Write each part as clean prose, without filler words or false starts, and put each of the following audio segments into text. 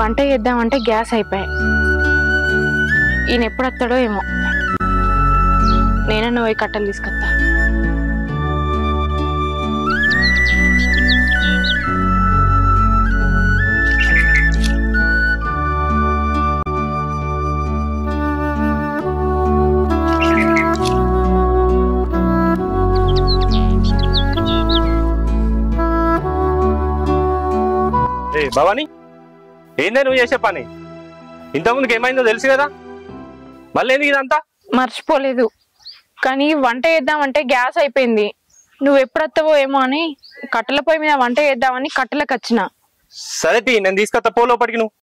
వంట చేద్దామంటే గ్యాస్ అయిపోయాయి. ఈయన ఎప్పుడు వస్తాడో ఏమో. నేనన్నా పోయి కట్టెలు తీసుకొస్తా. భవాని, ఏందే నువ్వు చేసే పని? ఇంతకుముందుకు ఏమైందో తెలుసు కదా, మళ్ళీ ఎందుకు ఇదంతా? మర్చిపోలేదు, కానీ వంట చేద్దామంటే గ్యాస్ అయిపోయింది. నువ్వు ఎప్పుడు వస్తావో ఏమో అని కట్టెల పొయ్యి మీద వంట చేద్దామని కట్టెలకు వచ్చిన. సరే తీ, నేను తీసుకొస్తా పో లోపలికి. నువ్వు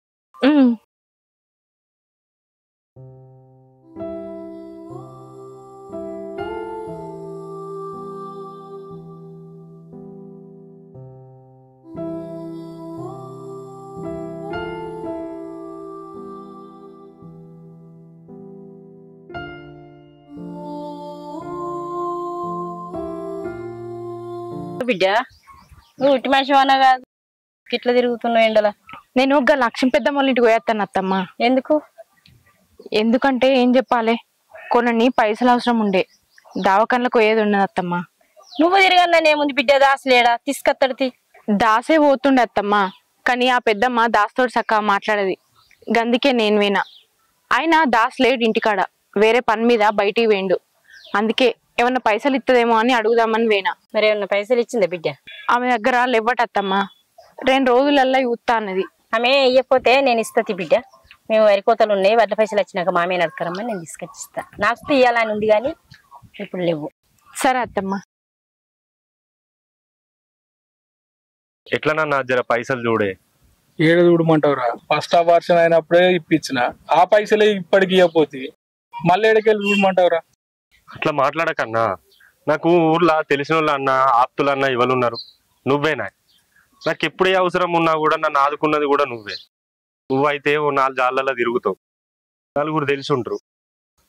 బిడ్డ, నువ్వు ఇటు మనిషి అన్నా కాదు, ఇట్లా తిరుగుతున్నావు ఎండల. నేను ఒక లక్ష్మి పెద్దమ్మ వాళ్ళ ఇంటికి పోయేస్తాను అత్తమ్మ. ఎందుకు? ఎందుకంటే ఏం చెప్పాలి, కొన్ని పైసలు అవసరం ఉండే, దావకాన్లకు పోయేది ఉన్నది అత్తమ్మ. నువ్వు తిరగన్నా ఏముంది బిడ్డ, దాసలేడా తీసుకొత్తడితి. దాసే పోతుండే అత్తమ్మ, కానీ ఆ పెద్దమ్మ దాస్తోడు చక్కగా మాట్లాడేది, గందుకే నేను వేనా. ఆయన దాస్ లేడు ఇంటికాడ, వేరే పని మీద బయటికి వేయండు. అందుకే ఏమన్నా పైసలు ఇస్తుందేమో అని అడుగుదామని వేనా. మరి ఏమన్నా పైసలు ఇచ్చిందా బిడ్డ? ఆమె దగ్గర లేవటత్తమ్మా, 2 రోజులల్లా ఇవ్వుతా అన్నది. ఆమె ఇయ్యకపోతే నేను ఇస్తుంది బిడ్డ. మేము వరికోతలు ఉన్నాయి, వడ్ల పైసలు వచ్చినాక మామే నడకరమ్మని నేను తీసుకొచ్చిస్తా. నాకు ఇయ్యాలని ఉంది కానీ ఇప్పుడు లేవు. సరే అత్తమ్మ. ఎట్లా జర పైసలు చూడే. ఏడ చూడమంటావురా? ఫస్ట్ ఆపరేషన్ అయినప్పుడే ఇప్పించిన, ఆ పైసలే ఇప్పటికి ఇవ్వపోతే మళ్ళీ ఏడకెళ్ళి చూడమంటావురా? అట్లా మాట్లాడకన్నా. నాకు ఊర్లో తెలిసిన వాళ్ళు అన్న, ఆప్తులన్నా ఇవ్వలున్నారు, నువ్వేనా. నాకు ఎప్పుడే అవసరం ఉన్నా కూడా నన్ను ఆదుకున్నది కూడా నువ్వే. నువ్వైతే ఓ 4 జాళ్ళల్లో తిరుగుతావు, నలుగురు తెలిసి ఉంటారు.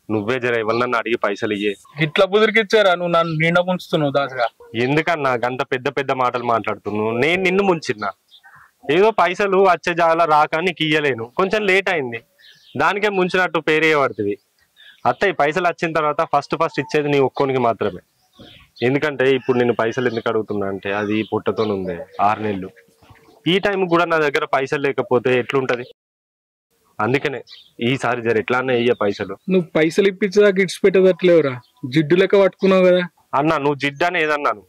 నువ్వే జర ఇవ్వాలన్నా అడిగి పైసలు ఇయ్యే. ఇట్లా బుదిరికిచ్చారా? నువ్వు నన్ను నిండా ముంచుతున్నావు దాసగా. ఎందుకన్నా గంట పెద్ద పెద్ద మాటలు మాట్లాడుతున్నావు? నేను నిన్ను ముంచిన్నా. ఏదో పైసలు వచ్చే జాగా రాక నీకు ఇయ్యలేను, కొంచెం లేట్ అయింది, దానికే ముంచినట్టు పేరే పడుతుంది. అత్తయ్య పైసలు వచ్చిన తర్వాత ఫస్ట్ ఇచ్చేది నీ ఒక్కోనికి మాత్రమే. ఎందుకంటే ఇప్పుడు నేను పైసలు ఎందుకు అడుగుతున్నా అంటే, అది పుట్టతో ఉంది 6 నెలలు. ఈ టైం కూడా నా దగ్గర పైసలు లేకపోతే ఎట్లుంటది? అందుకనే ఈసారి జర ఎట్లానే అయ్యే పైసలు. నువ్వు పైసలు ఇప్పించేదాకా ఇడ్చి పెట్టదట్లేవురా, జిడ్డు లెక్క పట్టుకున్నావు కదా అన్నా. నువ్వు జిడ్డాని ఏదన్నాను,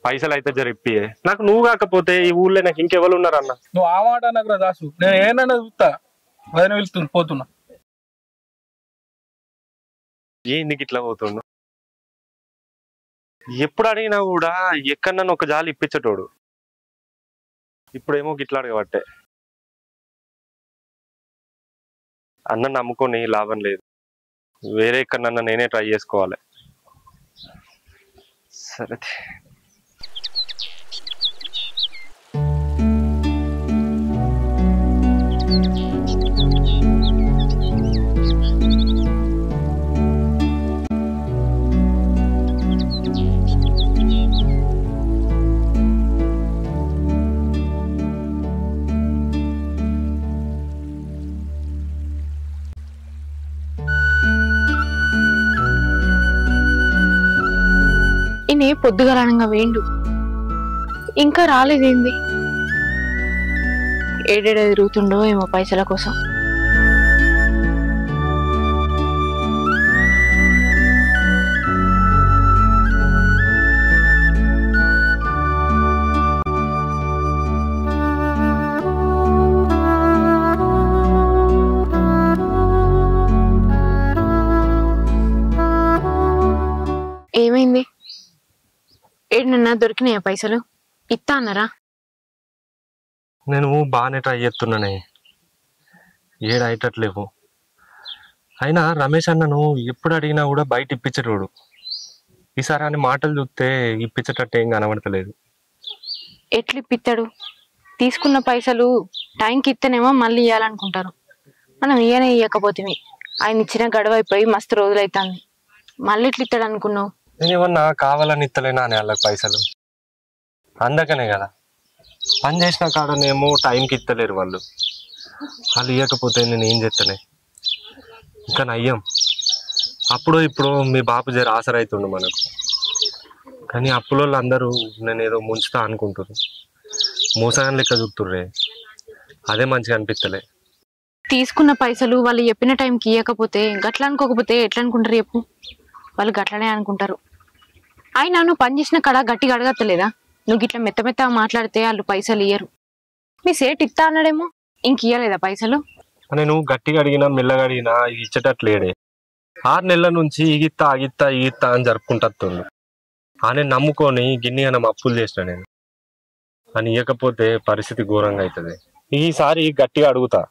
పైసలు అయితే జర ఇప్పియే. నాకు నువ్వు కాకపోతే ఈ ఊళ్ళో నాకు ఇంకెవరు ఉన్నారు అన్న? నువ్వు ఆ మాట నాకు దాసు, నేను ఏమన్నా చూస్తా. వదిన వెళ్తుంది, పోతున్నా. ఎందుకు ఇట్లా పోతుండు? ఎప్పుడు అడిగినా కూడా ఎక్కడన్నా ఒక జాలి ఇప్పించటోడు, ఇప్పుడేమో గిట్లా అడగబట్టే. అన్న నమ్ముకొని లాభం లేదు, వేరే ఎక్కడన్నా నేనే ట్రై చేసుకోవాలి. సరే పొద్దుగలనంగా వేయండు, ఇంకా రాలేదేంది? ఏడేడ తిరుగుతుండో ఏమో పైసల కోసం. ఏమైంది? ఏడన్నా దొరికినాయా పైసలు? ఇత్తా అన్నారా? నేను బాగానే ట్రై చేస్తున్నానే, ఏడైటట్లేవు. అయినా రమేష్ అన్నను ఎప్పుడు అడిగినా కూడా బయట ఇప్పించటోడు. ఈసారి అని మాటలు చూస్తే ఇప్పించేటట్టు ఏం కనబడతలేదు. ఎట్లు ఇప్పిస్తాడు? తీసుకున్న పైసలు టైంకి ఇస్తేనేమో మళ్ళీ ఇవ్వాలనుకుంటారు. మనం ఇయ్యనే ఇయ్యకపోతే ఆయన ఇచ్చిన గడువు అయిపోయి మస్తు రోజులైతుంది, మళ్ళీ ఇట్లు ఇస్తాడు అనుకున్నావు? నేనేమన్నా కావాలని ఇస్తలేనా అని వాళ్ళకి పైసలు? అందుకనే కదా పని చేసిన కాడనేమో టైంకి ఇస్తలేరు వాళ్ళు. వాళ్ళు ఇవ్వకపోతే నేను ఏం చేస్తానే? ఇంకా నయ్యం అప్పుడు ఇప్పుడు మీ బాపు జర ఆసరైతుండు మనకు. కానీ అప్పులోళ్ళు అందరూ నేను ఏదో ముంచుతా అనుకుంటున్నారు, మోసగాని లెక్క చూస్తుర్రే. అదే మంచిగా అనిపిస్తలే. తీసుకున్న పైసలు వాళ్ళు చెప్పిన టైంకి ఇవ్వకపోతే గట్లా అనుకోకపోతే ఎట్లా అనుకుంటారు చెప్పు? వాళ్ళు గట్లనే అనుకుంటారు. అయినా నువ్వు పని చేసిన కాడ గట్టిగా అడగత్తలేదా? నువ్వు ఇట్లా మెత్త మెత్త మాట్లాడితే వాళ్ళు పైసలు ఇయ్యరు. మీ సేట్ ఇస్తా అన్నాడేమో, ఇంక ఇయ్యలేదా పైసలు? నేను గట్టిగా అడిగినా మెల్లగా అడిగినా ఇది ఇచ్చేటట్లేడే. 6 నెలల నుంచి ఇగిత్తా అగిత్తా ఇగిత్తా అని జరుపుకుంటుండు. ఆయన నమ్ముకొని గిన్ని అన్న అప్పులు చేసిన నేను. అని ఇవ్వకపోతే పరిస్థితి ఘోరంగా అవుతుంది. ఈసారి గట్టిగా అడుగుతా.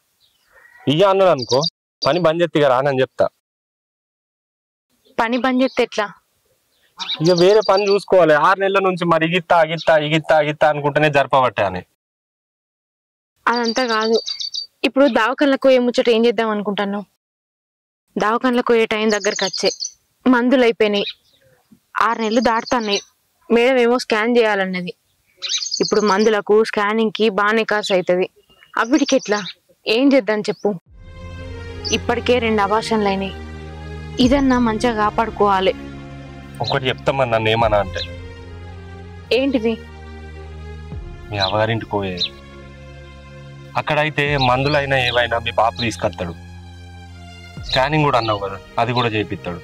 ఇయ్య అన్నాడు అనుకో, పని బంద్ చేస్తే రానని చెప్తా. పని బంద్ చేస్తే ఎట్లా? ఇక వేరే పని చూసుకోవాలి. 6 నెలల నుంచి మరి ఇగిత్తా అగిత్తా ఇగిత్తా అగిత్తా అనుకుంటేనే జరపబట్టే అని. అదంతా కాదు. ఇప్పుడు దావకాన్లకు ఏ ముచ్చట ఏం చేద్దాం అనుకుంటున్నావు? దావకాన్లకు ఏ టైం దగ్గరకు వచ్చే మందులు అయిపోయినాయి, 6 నెలలు దాటుతున్నాయి. మేడం ఏమో స్కాన్ చేయాలన్నది. ఇప్పుడు మందులకు స్కానింగ్కి బాగానే ఖర్చు అవుతుంది. అవిటికి ఎట్లా ఏం చేద్దాం చెప్పు? ఇప్పటికే 2 అబార్షన్లు అయినాయి. ఇదన్నా మంచిగా కాపాడుకోవాలి. ఒకటి చెప్తామని నన్ను ఏమన్నా అంటే, ఏంటిది? మీ అవ్వగారింటికి పోయే అక్కడైతే మందులైనా ఏవైనా మీ బాపు తీసుకొస్తాడు. స్కానింగ్ కూడా అన్నావు కదా, అది కూడా చేపిస్తాడు.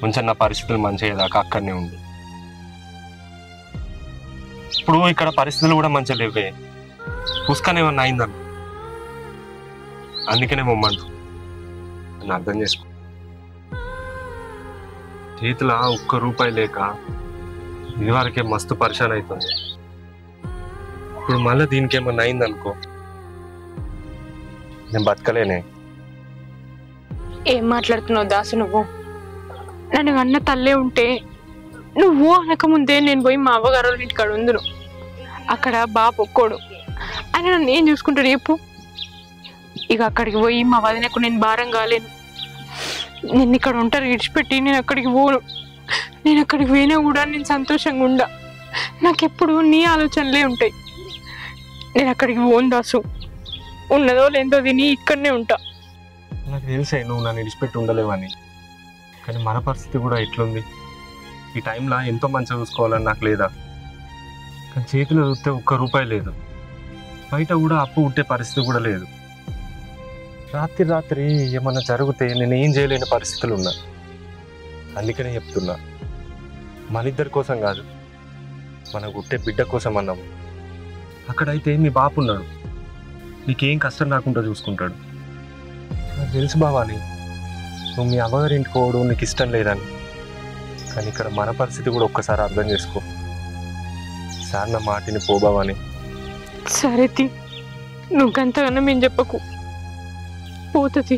కొంచెం నా పరిస్థితులు మంచిగా అక్కడనే ఉంది. ఇప్పుడు ఇక్కడ పరిస్థితులు కూడా మంచిగా లేవే. పుస్తకం ఏమన్నా అయిందన్న, అందుకనే మొమ్మంటు నన్ను అర్థం చేసుకో. చేతిలో 1 రూపాయి లేక ఇదివరకే మస్తు పరిశాన్ అవుతుంది. ఇప్పుడు మళ్ళీ దీనికి ఏమన్నా అయిందనుకో, నేను బతకలేనే. ఏం మాట్లాడుతున్నావు దాసు నువ్వు? నన్ను అన్న తల్లే ఉంటే నువ్వు అనకముందే నేను పోయి మా అవ్వగారు వాళ్ళ ఇంటికాడ ఉందును. అక్కడ బాపు ఒక్కోడు, ఆయన నన్ను ఏం చూసుకుంటాడు చెప్పు? ఇక అక్కడికి పోయి మా వదినకు నేను భారం కాలేను. నేను ఇక్కడ ఉంటారు విడిచిపెట్టి నేను అక్కడికి పోను. నేను అక్కడికి పోయినా కూడా నేను సంతోషంగా ఉండా. నాకెప్పుడు నీ ఆలోచనలే ఉంటాయి. నేను అక్కడికి పోను దాసు. ఉన్నదో లేదో తిని ఇక్కడనే ఉంటా. నాకు తెలిసే నువ్వు నన్ను విడిచిపెట్టి ఉండలేవని. కానీ మన పరిస్థితి కూడా ఎట్లుంది? ఈ టైంలో ఎంతో మంచిగా చూసుకోవాలని నాకు లేదా? కానీ చేతిలో చూస్తే 1 రూపాయి లేదు. బయట కూడా అప్పు ఉంటే పరిస్థితి కూడా లేదు. రాత్రి ఏమన్నా జరిగితే నేను ఏం చేయలేని పరిస్థితులు ఉన్నా. అందుకనే చెప్తున్నా, మన ఇద్దరి కోసం కాదు, మన గుట్టే బిడ్డ కోసం అన్నాము. అక్కడైతే మీ బాపు ఉన్నాడు, నీకేం కష్టం రాకుండా చూసుకుంటాడు. నాకు తెలుసు బావాని, నువ్వు మీ అమ్మగారి ఇంటికి పోవడం నీకు ఇష్టం లేదని. కానీ ఇక్కడ మన పరిస్థితి కూడా ఒక్కసారి అర్థం చేసుకో. సార్ నా మాటిని పోబావని. సరే తి, నువ్వు గంతగానో మేము చెప్పకు, పోతుంది.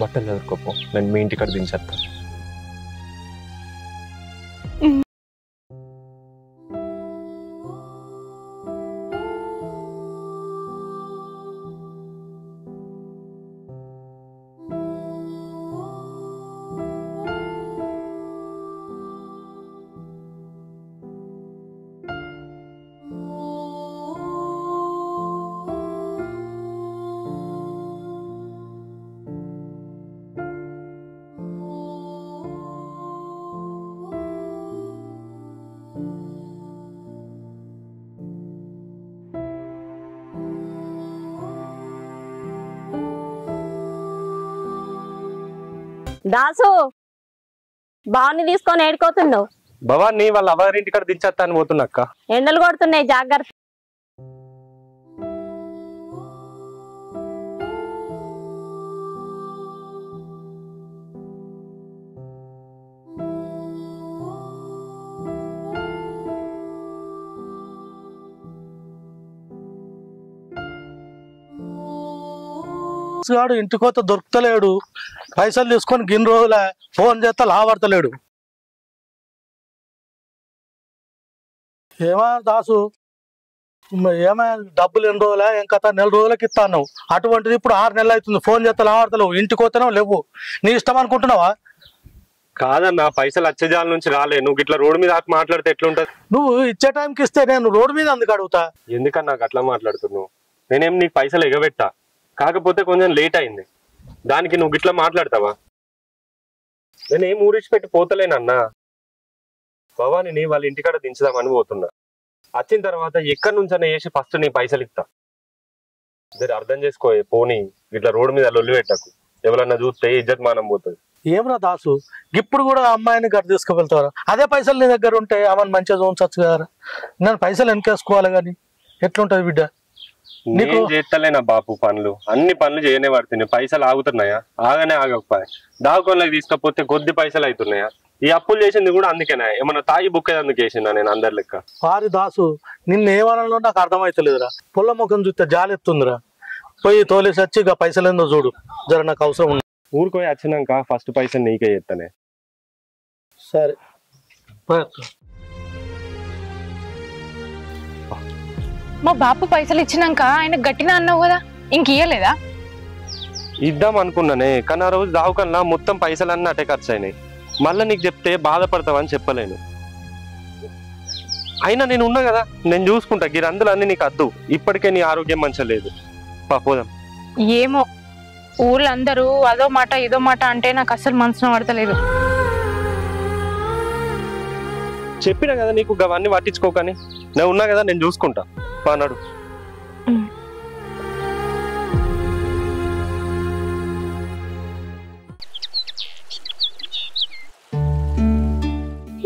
బట్టలు చదువుకోపో, నేను మీ ఇంటికాడ దించేస్తాను. దాసు బావుని తీసుకొని ఏడుకోతుండవు. భవాన్ని వాళ్ళ అవ్వగారి ఇంటికాడ దించేస్తాను పోతున్నక్క. ఎండలు కొడుతున్నాయి, జాగ్రత్త. గాడు ఇంటికోత దొరుకుతలేడు, పైసలు తీసుకొని గిన్ని రోజుల ఫోన్ చేస్తే లావడతలేడు. ఏమా దాసు, ఏమా డబ్బులు 2 రోజుల ఇంకా 4 రోజులకి ఇస్తాను. అటువంటిది ఇప్పుడు 6 నెలలు అవుతుంది, ఫోన్ చేస్తే లావడతలేవు, ఇంటికోతనే లేవు. నీ ఇష్టం అనుకుంటున్నావా? కాదన్నా, పైసలు వచ్చేజాల నుంచి రాలే. నువ్వు ఇట్లా రోడ్డు మీద మాట్లాడితే ఎట్లుంటది? నువ్వు ఇచ్చే టైంకి ఇస్తే నేను రోడ్డు మీద అందుకు అడుగుతా. ఎందుకన్నా అట్లా మాట్లాడుతున్నావు? నేనేం నీకు పైసలు ఎగబెట్టా, కాకపోతే కొంచెం లేట్ అయింది. దానికి నువ్వు గిట్లా మాట్లాడతావా? నేనేం ఊరిచ్చిపెట్టి పోతలేనన్నా. భవాని వాళ్ళ ఇంటికాడ దించుదామని పోతున్నా. వచ్చిన తర్వాత ఎక్కడి నుంచైనా వేసి ఫస్ట్ నీ పైసలు ఇస్తా. జర అర్థం చేసుకో. పోనీ ఇట్లా రోడ్డు మీద లొల్లి పెట్టకు. ఎవరన్నా చూస్తే ఇజ్జత్ మానం పోతుంది. ఏమరా దాసు, ఇప్పుడు కూడా అమ్మాయిని గట్ట తీసుకువెళ్తారా? అదే పైసలు నీ దగ్గర ఉంటే ఆమెను మంచిగా చూంచచ్చు కదా. నేను పైసలు వెనకేసుకోవాలి కానీ ఎట్లుంటది బిడ్డ? నేను చేస్తలేనా బాపు పనులు? అన్ని పనులు చేయనే పడుతున్నాయి. పైసలు ఆగుతున్నాయా? ఆగనే ఆగకపోయా. దావకోళ్ళకి తీసుకపోతే కొద్ది పైసలు అవుతున్నాయా? ఈ అప్పులు చేసింది కూడా అందుకేనా? ఏమన్నా తాగి బుక్ అందుకు వేసిందా నేను అందరి లెక్క? వారి దాసు, నిన్ను ఏమనాలో నాకు అర్థమైతలేదురా. పొల్ల ముఖం చూస్తే జాలెత్తుందిరా. పోయి తోలేసి వచ్చి ఇక పైసలు ఏందో చూడు. జర నాకు అవసరం ఉంది. ఊరికోయి వచ్చినాక ఫస్ట్ పైసలు నీకే చేస్తానే. సరే మా బాపు పైసలు ఇచ్చినాక ఆయన గట్టిన అన్నావు కదా, ఇంకియలేదా? ఇద్దాం అనుకున్నానే, కానీ ఆ రోజు దావకల్లా మొత్తం పైసలన్నీ అటే ఖర్చు అయినాయి. మళ్ళీ నీకు చెప్తే బాధపడతావని చెప్పలేను. అయినా నేను ఉన్నా కదా, నేను చూసుకుంటా. గిరందులు అన్ని నీకు అద్దు. ఇప్పటికే నీ ఆరోగ్యం మంచిగా లేదు. పోదాం. ఏమో ఊళ్ళందరూ అదో మాట ఇదో మాట అంటే నాకు అస్సలు మనసున పడతలేదు. చెప్పినా కదా నీకు అవన్నీ పట్టించుకోకని. నేను ఉన్నా కదా, నేను చూసుకుంటా. అన్నాడు.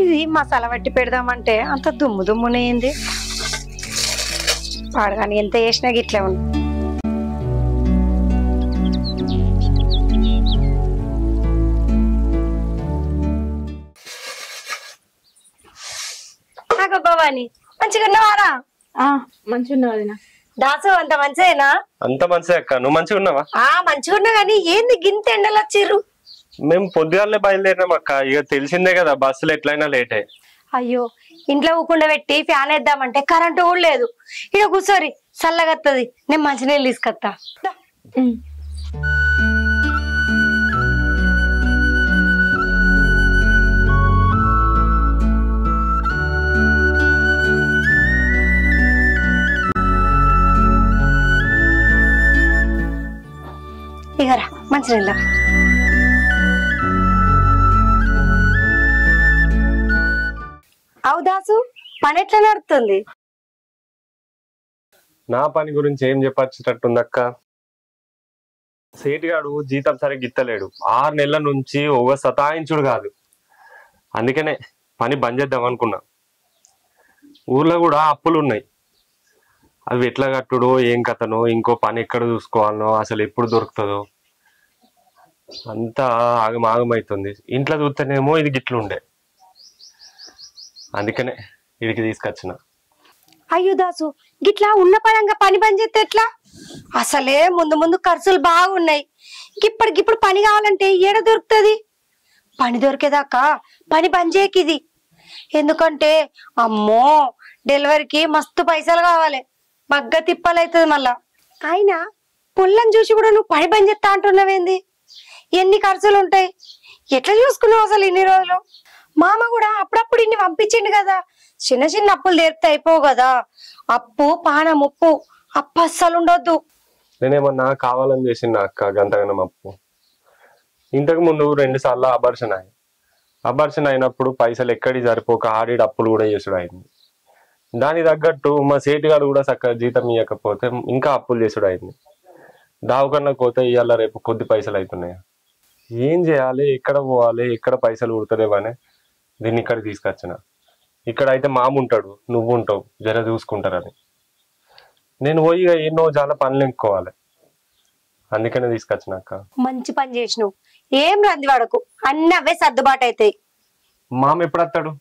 ఇది మసాలా వట్టి పెడదామంటే అంత దుమ్ము దుమ్మునేయింది. పాడగాని ఎంత చేసినా గిట్లే ఉంది. భవాని మంచిగా ఉన్నావారా? మంచిగా వదినా. దాసు అంత మంచిదేనా? అంత మంచిదే అక్క. నువ్వు మంచిగా ఉన్నావా? మంచిగా ఉన్నా గానీ ఏంది గింత ఎండలు వచ్చిర్రు? మేము పొద్దుగాలే బయలుదేరినాం అక్క. ఇక తెలిసిందే కదా, బస్సులు ఎట్లయినా లేటే. అయ్యో, ఇంట్లో ఊకుండా పెట్టి ఫ్యాన్ వేద్దామంటే కరెంటు కూడా లేదు. ఇక కూర్చోరి, చల్లగత్తది. నేను మంచినీళ్ళు తీసుకొస్తా. ఇగరా మంచినీళ్ళ. అవుదాసు, పని ఎట్లా నడుస్తుంది? నా పని గురించి ఏం చెప్పచ్చేటట్టుందక్క. సేటిగాడు జీతం సరిగ్గా ఇత్తలేడు. 6 నెలల నుంచి ఒక సతాయించుడు కాదు. అందుకనే పని బంద్ చేద్దాం అనుకున్నా. ఊర్లో కూడా అప్పులు ఉన్నాయి. అవి ఎట్లా కట్టుడో ఏం కథనో, ఇంకో పని ఎక్కడ చూసుకోవాలనో, అసలు ఎప్పుడు దొరుకుతుందో అంతా ఆగమాగమవుతుంది. ఇంట్లో చూస్తేనేమో ఇది గిట్లుండే. అందుకనే ఇడికి తీసుకొచ్చిన. అయ్యో దాసు, గిట్లా ఉన్న పరంగా పని బంద్ చేస్తే ఎట్లా? అసలే ముందు ముందు ఖర్చులు బాగున్నాయి. ఇప్పటికిప్పుడు పని కావాలంటే ఏడ దొరుకుతుంది? పని దొరికేదాకా పని బంద్ చేయకిది. ఎందుకంటే అమ్మో, డెలివరీకి మస్తు పైసలు కావాలి. మగ్గ తిప్పలైతుంది మళ్ళా. అయినా పుల్లని చూసి కూడా నువ్వు పని బంద్ చేస్తా అంటున్నావేంది? ఎన్ని ఖర్చులు ఉంటాయి? ఎట్లా చూసుకున్నావు అసలు ఇన్ని రోజులు? మామ కూడా అప్పుడప్పుడు ఇన్ని పంపించిండు కదా. చిన్న చిన్న అప్పులు తీర్తే అయిపోవు కదా. అప్పు పానం ఉప్పు, అప్పు అస్సలు ఉండొద్దు. నేనేమన్నా కావాలని చేసిన అక్క గంతగనం అప్పు. ఇంతకు ముందు 2 సార్లు అబార్షన్ అయ్యి. అబార్షన్ అయినప్పుడు పైసలు ఎక్కడి సరిపోక ఆడిడు అప్పులు కూడా చేసుడు అయింది. దాని తగ్గట్టు మా సేటిగాడు కూడా చక్కగా జీతం ఇవ్వకపోతే ఇంకా అప్పులు చేసుడు అయింది. దావకన్నా పోతే ఇవాళ రేపు కొద్ది పైసలు అవుతున్నాయి. ఏం చేయాలి, ఎక్కడ పోవాలి, ఎక్కడ పైసలు ఉడతలేవని దీన్ని ఇక్కడ తీసుకొచ్చిన. ఇక్కడ అయితే మామ ఉంటాడు, నువ్వు ఉంటావు, జర చూసుకుంటారని. నేను పోయి ఎన్నో చాలా పనులు ఎక్కుకోవాలి. అందుకనే తీసుకొచ్చిన అక్క. మంచి పని చేసినావు. ఏం రంది వాడకు, అన్ని అవే సర్దుబాటు అవుతాయి. మామ ఎప్పుడు వస్తాడు?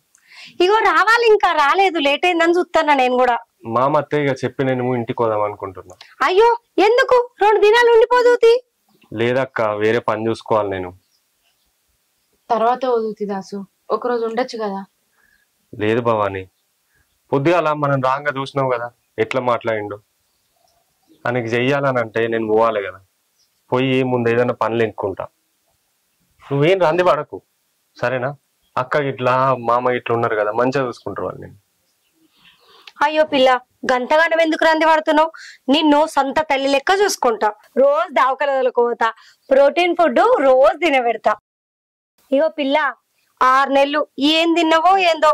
ఇగో రావాలి, ఇంకా రాలేదు, లేట్ అయిందని చూస్తానా నేను కూడా. మామ అత్తే ఇక చెప్పి నేను ఇంటికి పోదాం అనుకుంటున్నా. అయ్యో ఎందుకు? 2 దినాలు ఉండిపోదుతి. లేదక్క, వేరే పని చూసుకోవాలి నేను. తర్వాత వదులుతి దాసు, ఒకరోజు ఉండొచ్చు కదా. లేదు భవాని, పొద్దుగాల మనం రాంగా చూసినావు కదా ఎట్లా మాట్లాడిండు. ఆయనకి చెయ్యాలని అంటే నేను పోవాలి కదా. పోయి ముందు ఏదైనా పనులు ఎక్కుంటా. నువ్వేం రంది పడకు, సరేనా? అక్క ఇట్లా మామ ఇట్లా ఉన్నారు కదా, మంచిగా చూసుకుంటారు వాళ్ళు. నేను అయ్యో పిల్ల గంతగానం ఎందుకు రంది పడుతున్నావు? నిన్ను సొంత తల్లి లెక్క చూసుకుంటా. రోజు దావకలదలకు పోతా, ప్రోటీన్ ఫుడ్ రోజు తినబెడతా. ఇగో పిల్ల 6 నెలలు ఏం తిన్నావో ఏందో,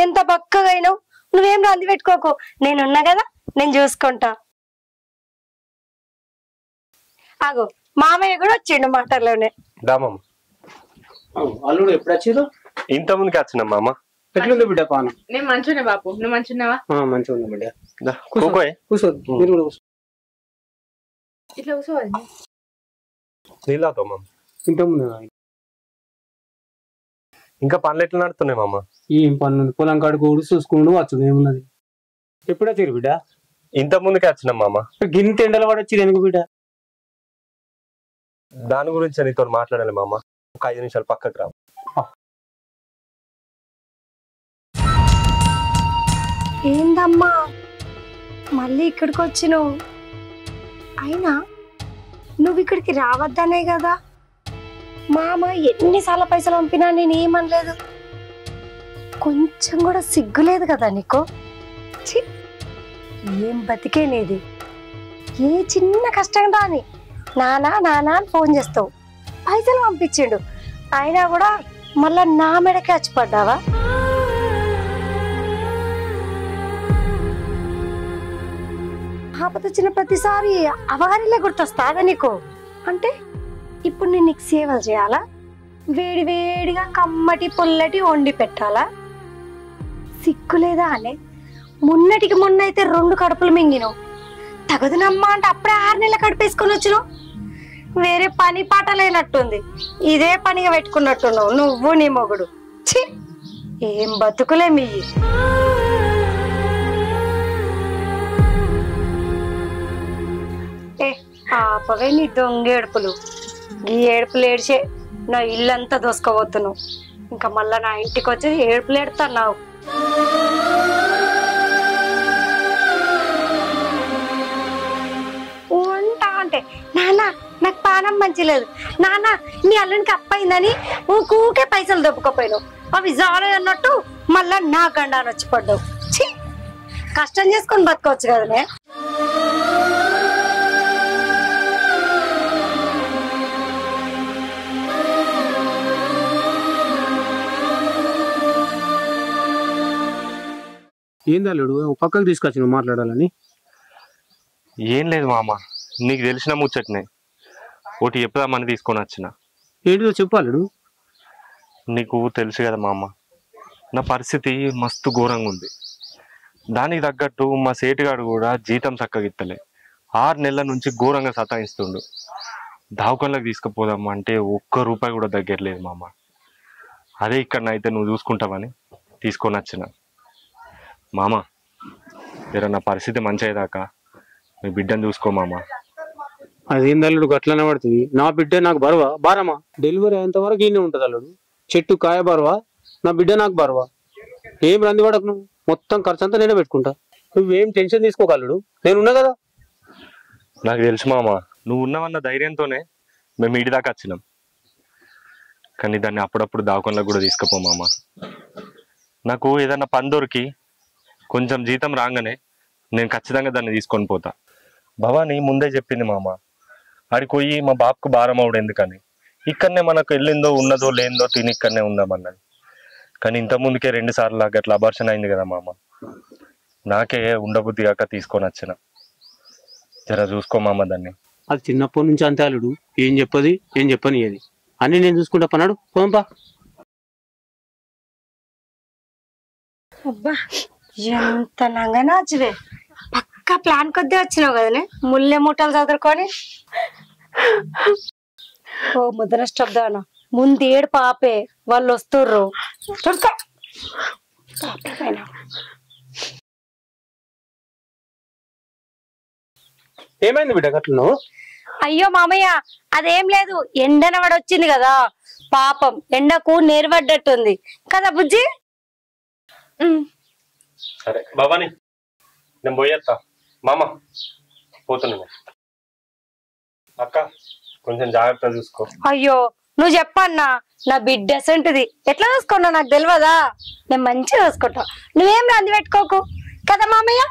ఎంత బక్కగా అయినావు. నువ్వేం రంది పెట్టుకోకు, నేనున్నా కదా, నేను చూసుకుంటా. ఆగో మామయ్య కూడా వచ్చిండు మాటల్లోనే. దామమ్మ అల్లుడు ఎప్పుడు వచ్చారు? ఇంత ముందుకి వచ్చిన మామ. ఎట్లుంది బిడ్డ పానం? నేను మంచునే బాపు, నువ్వు మంచున్నావా? మంచిగా ఉంది బిడ్డ. కూకో మీరు కూడా కూర్చో. ఇట్లా కూర్చోవాలి. నీళ్ళతో మామ. ఇంత ముందు ఇంకా పనులు ఎట్లా నడుతున్నాయి మామ? ఏం పనులు? పొలం కాడుకు ఊడు చూసుకుంటూ వచ్చు, ఏమున్నది. ఎప్పుడు వచ్చారు బిడ్డ? ఇంత ముందుకే వచ్చినాం మామ. గింత ఎండలు పడొచ్చి ఎందుకు బిడ్డ? దాని గురించి నీతో మాట్లాడాలి మామ. ఒక 5 నిమిషాలు పక్కకు రా. ఏందమ్మా మళ్ళీ ఇక్కడికి వచ్చినావు? అయినా నువ్వు ఇక్కడికి రావద్దనే కదా మామ ఎన్నిసార్లు పైసలు పంపినా నేను ఏమనలేదు. కొంచెం కూడా సిగ్గులేదు కదా నీకు? ఛీ, ఏం బతికే నీది. ఏ చిన్న కష్టం రాని నానా నానా అని ఫోన్ చేస్తావు, పైసలు పంపించిండు, అయినా కూడా మళ్ళా నా మెడకే వచ్చి పడ్డావా? ఆపద వచ్చిన ప్రతిసారి అవగారిలే గుర్తొస్తాదా నీకు? అంటే ఇప్పుడు నేను నీకు సేవలు చేయాలా? వేడి వేడిగా కమ్మటి పుల్లటి వండి పెట్టాలా? సిగ్గులేదా అనే? మొన్నటికి మొన్న అయితే 2 కడుపులు మింగినావు. తగదునమ్మా అంటే అప్పుడే 6 నెలల కడుపేసుకొని వచ్చినావు. వేరే పని పాట లేనట్టుంది, ఇదే పనిగా పెట్టుకున్నట్టున్నావు నువ్వు నీ మొగుడు. ఛీ, ఏం బతుకులే మీ. ఆపవే నీ దొంగ ఏడుపులు. ఈ ఏడుపులు ఏడ్చే నా ఇల్లంతా దోసుకోబోతున్నావు. ఇంకా మళ్ళా నా ఇంటికి వచ్చి ఏడుపులు ఏడుతున్నావు. ఉంటా అంటే నాన్న నాకు పానం మంచి లేదు, నాన్న నీ అల్లునికి అప్పయిందని ఊకే పైసలు దొబ్బుకోపోయినావు. అవి జాలే అన్నట్టు మళ్ళా నా గండాన్ని వచ్చి పడ్డావు. ఛీ, కష్టం చేసుకొని బతకవచ్చు కదనే. ఏంది అల్లుడు పక్కకు తీసుకొచ్చి నువ్వు మాట్లాడాలని? ఏం లేదు మామ, నీకు తెలిసిన ముచ్చట్నే ఒకటి చెప్దామని తీసుకొని వచ్చిన. ఏంటిదో చెప్పు అల్లుడు. నీకు తెలుసు కదా మామ, నా పరిస్థితి మస్తు ఘోరంగా ఉంది. దానికి తగ్గట్టు మా సేటుగాడు కూడా జీతం చక్కగా ఇత్తలే. 6 నెలల నుంచి ఘోరంగా సతాయిస్తుండు. దావకంలోకి తీసుకుపోదాం అంటే ₹1 కూడా దగ్గరలేదు మామ. అదే ఇక్కడనైతే నువ్వు చూసుకుంటావని తీసుకొని వచ్చిన. మామ జర నా పరిస్థితి మంచి అయ్యేదాకా మీ బిడ్డను చూసుకో మామ. అదేంది అల్లుడు గట్లనే పడుతుంది? నా బిడ్డ నాకు బరువా భారమా? డెలివరీ అయ్యేంత వరకు ఈయనే ఉంటుంది అల్లుడు. చెట్టు కాయ బరువా, నా బిడ్డ నాకు బరువా. ఏం రంది పడకు, నువ్వు మొత్తం ఖర్చు అంతా నేనే పెట్టుకుంటా. నువ్వేం టెన్షన్ తీసుకోక అల్లుడు, నేనున్నా కదా. నాకు తెలుసు మామ, నువ్వు ఉన్నావన్న ధైర్యంతోనే మేము ఇంటి దాకా వచ్చినాం. కానీ దాన్ని అప్పుడప్పుడు దావకంలో కూడా తీసుకుపో మామ. నాకు ఏదన్నా పని దొరికి కొంచెం జీతం రాగానే నేను ఖచ్చితంగా దాన్ని తీసుకొని పోతా. భవాని ముందే చెప్పింది మామ, ఆడికి పోయి మా బాపుకు భారం అవడు ఎందుకని. ఇక్కడనే మనకు వెళ్ళిందో ఉన్నదో లేదో తిని ఇక్కడనే ఉందామన్నది. కానీ ఇంత ముందుకే 2 సార్లు అట్లా అబార్షన్ అయింది కదా మామ. నాకే ఉండబుద్ధి కాక తీసుకొని వచ్చిన. జర చూసుకో మామ దాన్ని. అది చిన్నప్పటి నుంచి అంతే అల్లుడు, ఏం చెప్పది ఏం చెప్పని అది అన్ని నేను చూసుకుంటా పన్నాడు. పోంపా. అబ్బా ఎంత నంగనాచువే, పక్కా ప్లాన్ కొద్ది వచ్చినావు కదనే. ముల్లె మూటలు చదువుకొని ఓ ముద్రష్టబ్దాన ముందు ఏడు పాపే, వాళ్ళు వస్తుర్రు. ఏమైంది బిడ్డ గట్లున్నావు? అయ్యో మామయ్య అదేం లేదు, ఎండన వచ్చింది కదా పాపం, ఎండకు నేర్పడ్డట్టుంది కదా బుజ్జి. సరే భవాని నేను పోయేస్తా మామ, పోతున్నా. అక్క కొంచెం జాగ్రత్త చూసుకో. అయ్యో నువ్వు చెప్పన్నా, నా బిడ్డ అసంటిది ఎట్లా చూసుకున్నా నాకు తెలియదా? నేను మంచిగా చూసుకుంటా, నువ్వేం రంది పెట్టుకోకు. కదా మామయ్య?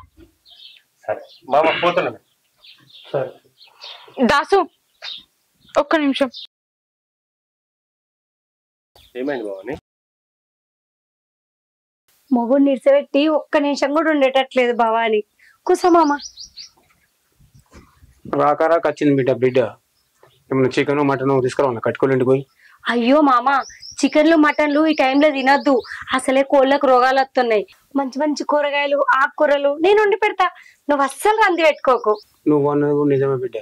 సరే మామ పోతున్నా. సరే దాసు ఒక్క నిమిషం. ఏమైంది బావని? మొగుడు నిడిచిపెట్టి ఒక్క నిమిషం కూడా ఉండేటట్లేదు భవాని. కూసో మామ. రాక వచ్చింది బిడ్డ. ఏమన్నా చికెన్ మటన్ తీసుకురావన్నా కట్టుకోలేండి పోయి. అయ్యో మామ, చికెన్లు మటన్లు ఈ టైంలో తినొద్దు. అసలే కోళ్ళకు రోగాలు వస్తున్నాయి. మంచి మంచి కూరగాయలు ఆకుకూరలు నేను వండి పెడతా, నువ్వు అస్సలు రంది పెట్టుకోకు. నువ్వు అన్నది నిజమే బిడ్డ,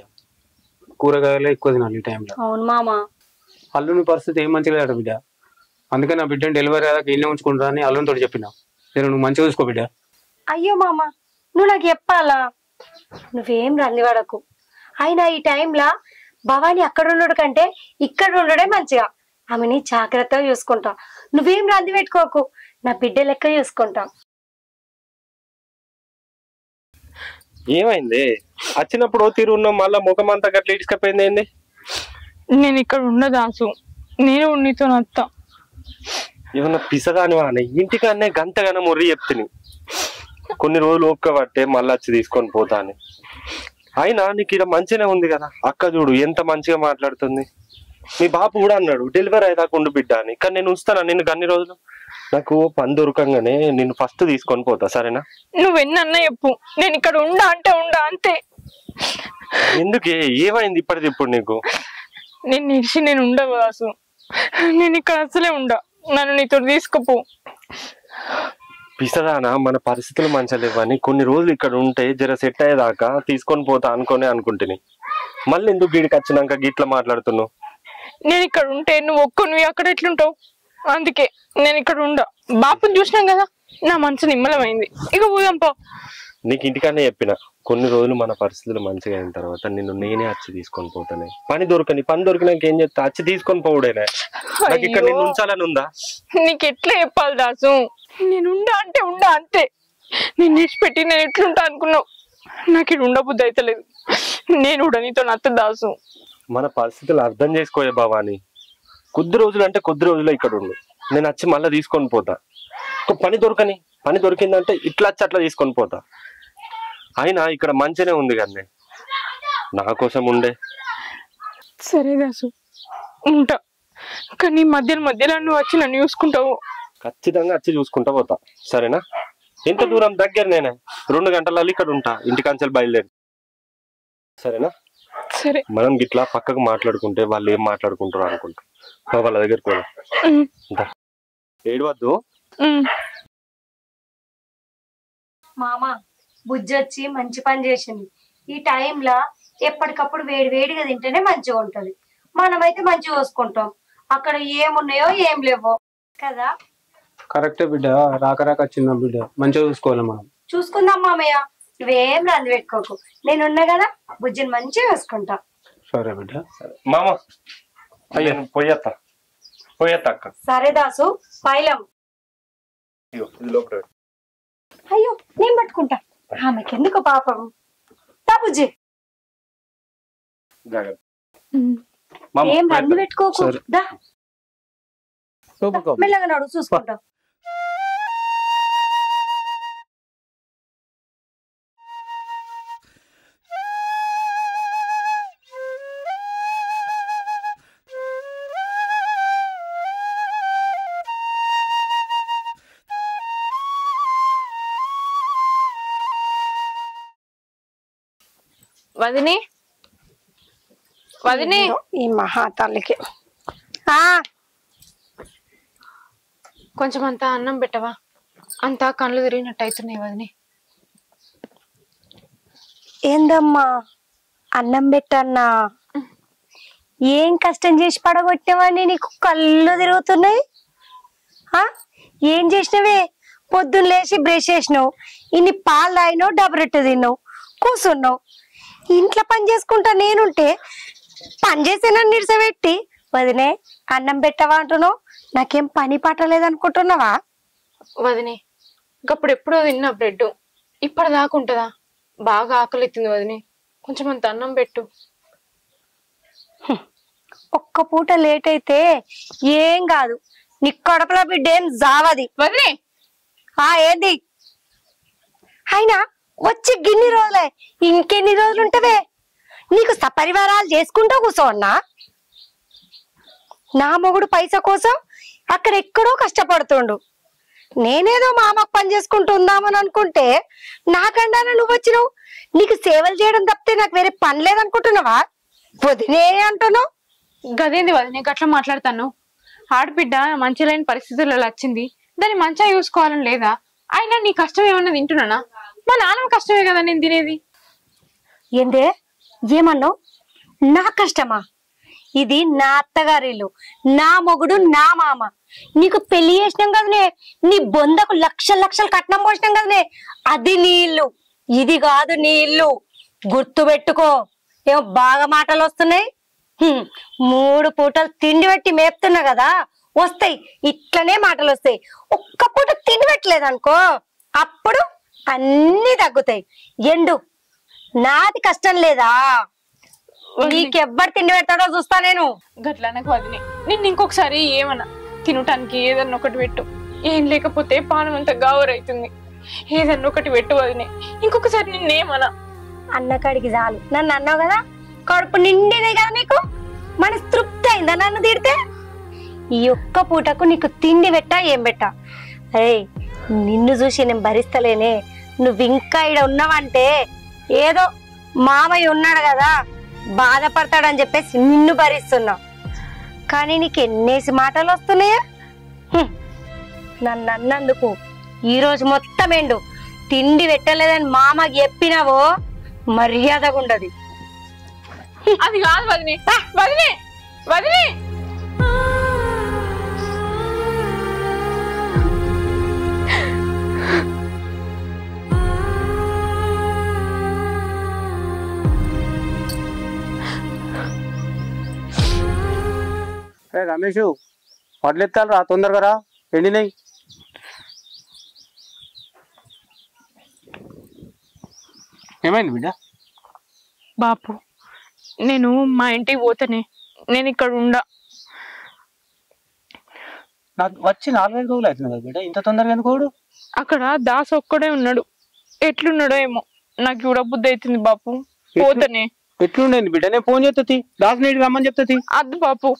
కూరగాయలే ఎక్కువ తినాలి ఈ టైంలో. అవును మామ. అల్లుని పరిస్థితి ఏం మంచిగా లేదట బిడ్డ. అందుకే నా బిడ్డని డెలివరీ అయ్యాక ఇన్నే ఉంచుకుంటా అని అల్లునితో చెప్పినా. నేను నువ్వు మంచిగా చూసుకో బిడ్డ. అయ్యో మామ, నువ్వు నాకు చెప్పాలా? నువ్వేం రంది పడకు. అయినా ఈ టైంలో భవాని అక్కడ ఉండడు కంటే ఇక్కడ ఉండడే మంచిగా. ఆమెని జాగ్రత్తగా చూసుకుంటా. నువ్వేం రంది పెట్టుకోకు, నా బిడ్డ లెక్క చూసుకుంటా. ఏమైంది? వచ్చినప్పుడు తిరుగున్నాం, మళ్ళా ముఖం అంతా గట్ల ఇటుకపోయింది ఏంది? నేను ఇక్కడ ఉన్న దాసు, నేను నీతో వస్తా. ఏమన్నా పిసగాని వాని ఇంటికన్నే గంటగానే ముర్రి చెప్తిని. కొన్ని రోజులు ఒక్కబట్టే మళ్ళీ వచ్చి తీసుకొని పోతా అని. అయినా నీకు ఇక్కడ మంచిగానే ఉంది కదా, అక్క చూడు ఎంత మంచిగా మాట్లాడుతుంది. మీ బాపు కూడా అన్నాడు డెలివరీ అయ్యాక ఉండు బిడ్డ అని. కానీ నేను ఉంచుతానా నిన్ను అన్ని రోజులు? నాకు పని దొరకంగానే నిన్ను ఫస్ట్ తీసుకొని పోతా, సరేనా? నువ్వెన్నన్నా చెప్పు, నేను ఇక్కడ ఉండా అంటే ఉండా అంతే. ఎందుకే? ఏమైంది ఇప్పటిది ఇప్పుడు నీకు? నేను నిలిచి నేను ఉండవు దాసు, నేను ఇక్కడ అసలే ఉండా. నన్ను నీతో తీసుకుపో. పిసదానా, మన పరిస్థితులు మంచిగా లేవని కొన్ని రోజులు ఇక్కడ ఉంటే జర సెట్ అయ్యేదాకా తీసుకొని పోతా అనుకుంటుని. మళ్ళీ ఎందుకు గిడికి వచ్చినాక గిట్లా మాట్లాడుతున్నావు? నేను ఇక్కడ ఉంటే నువ్వు ఒక్కనివి అక్కడ ఎట్లుంటావు? అందుకే నేను ఇక్కడ ఉండా. బాపుని చూసినాం కదా, నా మనసు నిమ్మలమైంది. ఇక పోదాంపో. నీకు ఇంటికన్నా చెప్పిన కొన్ని రోజులు మన పరిస్థితులు మంచిగా అయిన తర్వాత నిన్ను నేనే వచ్చి తీసుకొని పోతానే. పని దొరికినాక ఏం చెప్తా, వచ్చి తీసుకొని పోవుడేనే. నాకు ఇక్కడ నిన్ను ఉంచాలని ఉందా? నీకు ఎట్లా చెప్పాలి దాసు? నేను ఉండా అంటే ఉండా అంతే. నేను నిడిచిపెట్టి నేను ఎట్లుంటా అనుకున్నావు? నాకు ఇక్కడ ఉండబుద్ధి అయితే లేదు. నేను కూడా నీతో నచ్చ దాసు. మన పరిస్థితులు అర్థం చేసుకోయే భవాని. కొద్ది రోజులు అంటే కొద్ది రోజులు ఇక్కడ ఉండు, నేను వచ్చి మళ్ళీ తీసుకొని పోతా. ఒక పని దొరికిందంటే ఇట్లా వచ్చి అట్లా తీసుకొని పోతా. అయినా ఇక్కడ మంచిగానే ఉంది కానీ నా కోసం ఉండే. సరే దాసు ఉంటా, కానీ మధ్యలో నువ్వు వచ్చి నన్ను చూసుకుంటావు. ఖచ్చితంగా వచ్చి చూసుకుంటా పోతా, సరేనా? ఎంత దూరం? దగ్గర నేనే 2 గంటలలో ఇక్కడ ఉంటా, ఇంటికాంచెలు బయలుదేరి, సరేనా? సరే. మనం గిట్లా పక్కకు మాట్లాడుకుంటే వాళ్ళు ఏం మాట్లాడుకుంటారు అనుకుంటా. వాళ్ళ దగ్గరికి పోదాం. ఏడవద్దు. మామ, బుజ్జి వచ్చి మంచి పని చేసింది. ఈ టైంలో ఎప్పటికప్పుడు వేడిగా తింటేనే మంచిగా ఉంటది. మనమైతే మంచిగా చూసుకుంటాం. అక్కడ ఏమున్నాయో ఏం లేవో కదా. కరెక్టే బిడ్డ, రాక వచ్చిందా బిడ్డ, మంచిగా చూసుకోవాలి మనం. చూసుకుందాం మామయ్య, నువ్వేం రంది పెట్టుకోకు. నేనున్నా కదా, బుజ్జిని మంచిగా చూసుకుంటా. సరే బిడ్డ. మామ అయ్యా పోయేత్తా అక్క. సరే దాసు, పైలం. అయ్యో నేను పట్టుకుంటా, ఆమెకి ఎందుకు పాపం. దా బుజ్జి, ఏం రంది పెట్టుకోకు. దా మెల్లగా నడు, చూసుకుంటా. వదిని ఈ మహాతల్లికి కొంచెం అంతా అన్నం పెట్టవా? అంతా కళ్ళు తిరిగినట్టు అవుతున్నాయి వదిని. ఏందమ్మా అన్నం పెట్టన్నా? ఏం కష్టం చేసి పడగొట్టావని నీకు కళ్ళు తిరుగుతున్నాయి? ఏం చేసినవే? పొద్దున్న లేచి బ్రష్ చేసినావు, ఇన్ని పాలు తాగినావు, డబ్బరెట్టు తిన్నావు, కూర్చున్నావు. ఇంట్లో పని చేసుకుంటా నేనుంటే పని చేసేనని నిడిసబెట్టి వదినే అన్నం పెట్టవా అంటున్నావు. నాకేం పని పట్టలేదనుకుంటున్నావా? వదినే అప్పుడు ఎప్పుడో తిన్నా బ్రెడ్, ఇప్పటిదాకా ఉంటుందా? బాగా ఆకలి ఎత్తుంది వదినే, కొంచెం అంత అన్నం పెట్టు. ఒక్క పూట లేట్ అయితే ఏం కాదు, నీ కడపల బిడ్డ ఏం జావది. వదినే ఏంది? అయినా వచ్చి గిన్ని రోజులే ఇంకెన్ని రోజులు ఉంటవే నీకు సపరివారాలు చేసుకుంటూ కూర్చోన్నా నా మొగుడు పైసా కోసం అక్కడ ఎక్కడో కష్టపడుతుండు నేనేదో మా అమ్మకు పని చేసుకుంటూ ఉందామని అనుకుంటే నాకండా నువ్వు వచ్చినావు నీకు సేవలు చేయడం తప్పితే నాకు వేరే పని లేదనుకుంటున్నావా వదినే అంటున్నావు గదేంది వదినే గట్లా మాట్లాడతాను ఆడబిడ్డ మంచి లేని పరిస్థితులలో వచ్చింది దాన్ని మంచిగా చూసుకోవాలని లేదా అయినా నీ కష్టం ఏమన్నా తింటున్నానా మా నాన్న కష్టమే కదా నేను తినేది ఏందే ఏమన్నావు నా కష్టమా ఇది నా అత్తగారిల్లు నా మొగుడు నా మామ నీకు పెళ్లి చేసినాం కదనే నీ బొందకు లక్షలు కట్నం పోసినాం కదనే అది నీ ఇల్లు ఇది కాదు నీ ఇల్లు గుర్తు పెట్టుకో ఏమో బాగా మాటలు వస్తున్నాయి 3 పూటలు తిండి పెట్టి మేపుతున్నా కదా వస్తాయి ఇట్లనే మాటలు వస్తాయి ఒక్క పూట తిండి పెట్టలేదనుకో అప్పుడు అన్ని తగ్గుతాయి ఎండు నాది కష్టం లేదా నీకెవ్వరు తిండి పెడతాడో చూస్తా నేను గట్లా నాకు వదినే నిన్ను ఇంకొకసారి ఏమన్నా తినటానికి ఏదన్నా ఒకటి పెట్టు ఏం లేకపోతే పానం అంతా గావరైతుంది ఏదన్నా ఒకటి పెట్టు వదినే ఇంకొకసారి నిన్నేమన్నా అన్నకాడికి చాలు నన్ను అన్నావు కదా కడుపు నిండినే కదా నీకు మనసు తృప్తి అయిందా నన్ను తిడితే ఈ ఒక్క పూటకు నీకు తిండి పెట్టా ఏం పెట్టా ఏయ్ నిన్ను చూసి నేను భరిస్తలేనే నువ్వు ఇంకా ఈడ ఉన్నావంటే ఏదో మామయ్య ఉన్నాడు కదా బాధపడతాడని చెప్పేసి నిన్ను భరిస్తున్నావు కానీ నీకు ఎన్నేసి మాటలు వస్తున్నాయా నన్ను అన్నందుకు ఈ రోజు మొత్తం ఏండు తిండి పెట్టలేదని మామకి చెప్పినావో మర్యాదగా ఉండదు అది కాదు వదినే వదినే వదినే రమేష్ వడ్లెత్తాలి రా తొందరగా రా ఎండినాయి ఏమైంది బిడ్డ బాపు నేను మా ఇంటికి పోతానే నేను ఇక్కడ ఉండా నాకు వచ్చి 4-5 రోజులు అవుతుంది కదా బిడ్డ ఇంత తొందరగా ఎందుకోడు అక్కడ దాస్ ఒక్కడే ఉన్నాడు ఎట్లున్నాడో ఏమో నాకు చూడబుద్ధి అవుతుంది బాపు పోతానే ఎట్లుండేది బిడ్డ నేను ఫోన్ చేస్తుంది దాస్ నీటికి రమ్మని చెప్తుంది అద్దు బాపు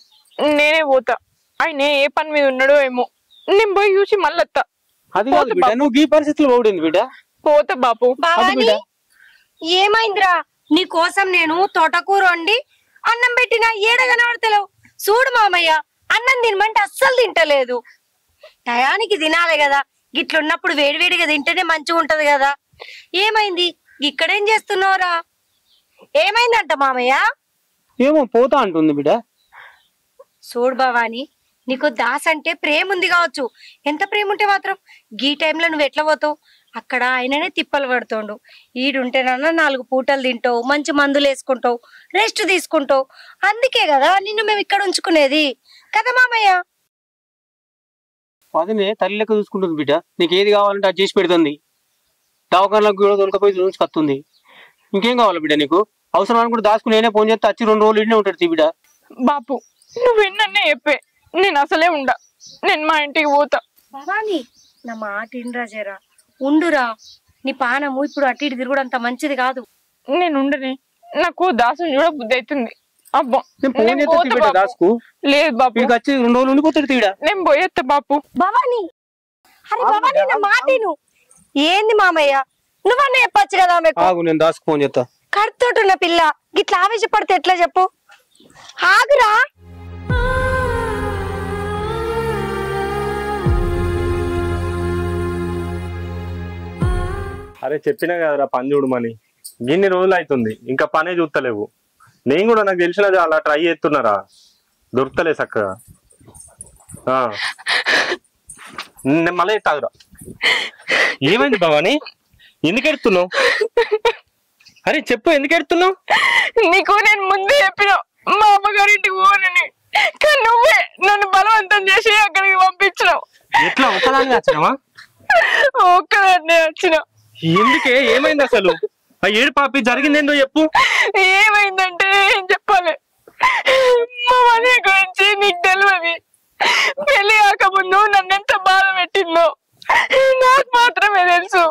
నేనే పోతా ఆయన ఏ పని మీద ఉన్నాడో ఏమో నేను పోయి చూసి మళ్ళీ వస్తా అది కాదు బిడ్డ నువ్వు ఈ పరిస్థితిలో పోడింది బిడ్డ పోతా బాపు భవాని ఏమైందిరా నీ కోసం నేను తోటకూర వండి అన్నం పెట్టినా ఏడగనబడతలేవు చూడు మామయ్య అన్నం తినమంటే అస్సలు తింటలేదు టయానికి తినాలి కదా గిట్లున్నప్పుడు వేడివేడిగా తింటేనే మంచిగా ఉంటది కదా ఏమైంది ఇక్కడేం చేస్తున్నావురా ఏమైందంట మామయ్య ఏమో పోతా అంటుంది బిడ్డ చూడు భవాని నీకు దాస్ అంటే ప్రేమ ఉంది కావచ్చు ఎంత ప్రేమ ఉంటే మాత్రం గీ టైంలో నువ్వు ఎట్లా పోతావు అక్కడ ఆయననే తిప్పలు పడుతుండు ఈడుంటేనన్నా 4 పూటలు తింటావు మంచి మందులు వేసుకుంటావు రెస్ట్ తీసుకుంటావు అందుకే కదా నిన్ను మేము ఇక్కడ ఉంచుకునేది కదా మామయ్య అదినే తల్లి లెక్క చూసుకుంటుంది బిడ్డ నీకు ఏది కావాలంటే అది చేసి పెడుతుంది దవాఖానలకు కూడా దొరకపోయి నుంచి కత్తుంది ఇంకేం కావాలి బిడ్డ నీకు అవసరం అనుకుంటే దాచుకుని నేనే ఫోన్ చేస్తే వచ్చి 2 రోజులు ఇంటే ఉంటాడు బిడ్డ బాపు నువ్వెన్నన్నే చెప్పే నేను అసలే ఉండా నేను మా ఇంటికి పోతా భవాని నా మాట ఇండ్రా జరా ఉండురా నీ పానము ఇప్పుడు అటు ఇటు తిరుగుడు అంత మంచిది కాదు నేను ఉండనే నాకు దాసుని చూడ బుద్ధి అవుతుంది అబ్బా ఫోన్ చేస్తే బిడ్డ దాసుకు లేదు బాపు వీడికి వచ్చి 2 రోజులు ఉండిపోతాడు తీడ నేను పోయేస్తా బాపు భవాని అరే భవాని నా మాటను ఏంది మామయ్య నువ్వన్నా చెప్పచ్చు కదా ఆమెకు ఆగు నేను దాసుకు ఫోన్ చేస్తా కడుతోటున్న పిల్ల గిట్లా ఆవేశపడితే ఎట్లా చెప్పు ఆగురా అరే చెప్పినా కదరా పని చూడమని ఇన్ని రోజులు అవుతుంది ఇంకా పనే చూస్తలేవు నేను కూడా నాకు తెలిసినది అలా ట్రై చేస్తున్నారా దొరుకుతలే చక్కగా నేను మళ్ళీ తాగురా ఏమైంది భవాని ఎందుకు ఎడుతున్నావు అరే చెప్పు ఎందుకు ఎడుతున్నావు నీకు నేను ముందే చెప్పిన మా అమ్మగారింటికి పోనని కానీ నువ్వే నన్ను బలవంతం చేసి అక్కడికి పంపించినావు ఎట్లా ఒక్కదాన్ని వచ్చినావా ఒక్కదాన్నే వచ్చిన ఎందుకే ఏమైంది అసలు ఆ ఏడు పాపి జరిగిందేందో చెప్పు ఏమైందంటే ఏం చెప్పాలి మా మనీ గురించి నీకు తెలియదు పెళ్లి కాకముందు నన్ను ఎంత బాధ పెట్టిందో నాకు మాత్రమే తెలుసు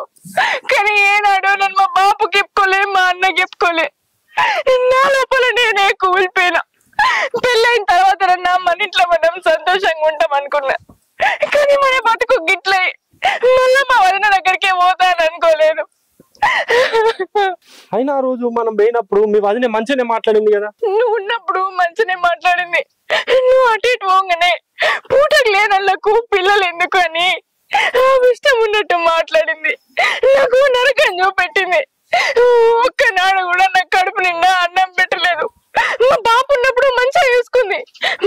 కానీ ఏనాడు నన్ను మా బాపుకి చెప్పుకోలే, మా అన్నకి చెప్పుకోలే. నా లోపల నేనే కూలిపోయినా. పెళ్ళైన తర్వాత మన ఇంట్లో మనం సంతోషంగా ఉంటాం అనుకున్నా, కానీ మన బతుకు గిట్లే. మళ్ళా మా వదిన దగ్గరికే పోతాను అనుకోలేదు. అయినా ఆ రోజు మనం పోయినప్పుడు మీ వదిన మంచిగానే మాట్లాడింది కదా. నువ్వు ఉన్నప్పుడు మంచిగానే మాట్లాడింది. నువ్వు అటు ఇటు పోగానే పూటకు లేనల్లకు పిల్లలు ఎందుకు అని ఇష్టం ఉన్నట్టు మాట్లాడింది. నాకు నరకం చూపెట్టింది. ఒక్కనాడు కూడా నాకు కడుపు నిండా అన్నం పెట్టలేదు. మా బాపు ఉన్నప్పుడు మంచిగా చూసుకుంది.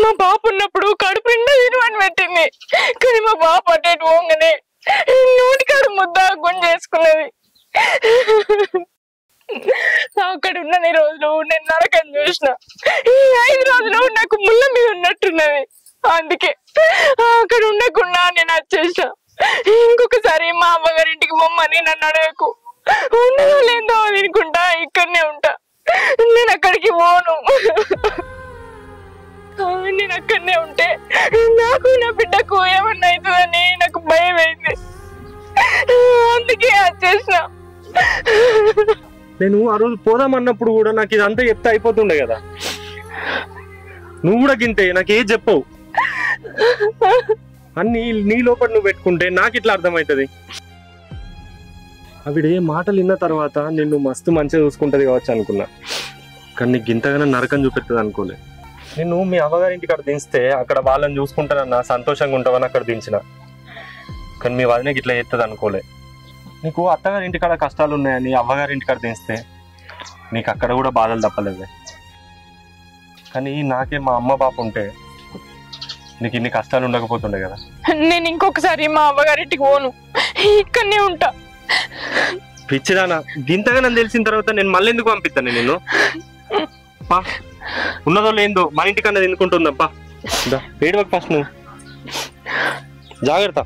మా బాపు ఉన్నప్పుడు కడుపు నిండా తినమని పెట్టింది. కానీ మా బాపు అటు ఇటు పోగానే నోటికాడు ముద్ద గుంజేసుకున్నది. అక్కడ ఉన్న రోజులు నేను నరకం చూసిన. ఈ 5 రోజులు నాకు ముళ్ళ మీద ఉన్నట్టున్నది. అందుకే అక్కడ ఉండకుండా నేను వచ్చేసా. ఇంకొకసారి మా అమ్మగారింటికి పొమ్మని నన్ను అడగకు. ఉన్నదో లేదో తినుకుంటా ఇక్కడనే ఉంటా. నేను అక్కడికి పోను. నేను అక్కడనే ఉంటే నాకు నా బిడ్డకు ఏమన్నా అవుతుందని నాకు భయం అయింది. అందుకే వచ్చేసిన. నేను ఆ రోజు పోదామన్నప్పుడు కూడా నాకు ఇదంతా చెప్తే అయిపోతుండే కదా. నువ్వు కూడా గింతే నాకు ఏది చెప్పవు. అన్ని నీ లోపల నువ్వు పెట్టుకుంటే నాకు ఇట్లా అర్థమవుతుంది. ఆవిడ ఏ మాటలు విన్న తర్వాత నిన్ను మస్తు మంచిగా చూసుకుంటది కావచ్చు అనుకున్నా, కానీ నీకు ఇంతగానో నరకం చూపెడుతుంది అనుకోలే. నిన్ను మీ అమ్మగారింటి కాడ దించితే అక్కడ వాళ్ళని చూసుకుంటానన్నా సంతోషంగా ఉంటావని అక్కడ దించిన, కానీ మీ వదినకి ఇట్లా చేస్తుంది అనుకోలే. నీకు అత్తగారింటి కాడ కష్టాలు ఉన్నాయని అవ్వగారింటి కాడ దించితే నీకు అక్కడ కూడా బాధలు తప్పలేదే. కానీ నాకే మా అమ్మ బాప ఉంటే నీకు ఇన్ని కష్టాలు ఉండకపోతుండే కదా. నేను ఇంకొకసారి మా అవ్వగారింటికి పోను, ఇక్కడనే ఉంటా. పిచ్చిదానా, గింతగా నన్ను తెలిసిన తర్వాత నేను మళ్ళీ ఎందుకు పంపిస్తాను నిన్ను? పా, ఉన్నదో లేదో మన ఇంటికన్నా తినుకుంటుందప్పా. ఏడవకు ఫస్ట్, నువ్వు జాగ్రత్త.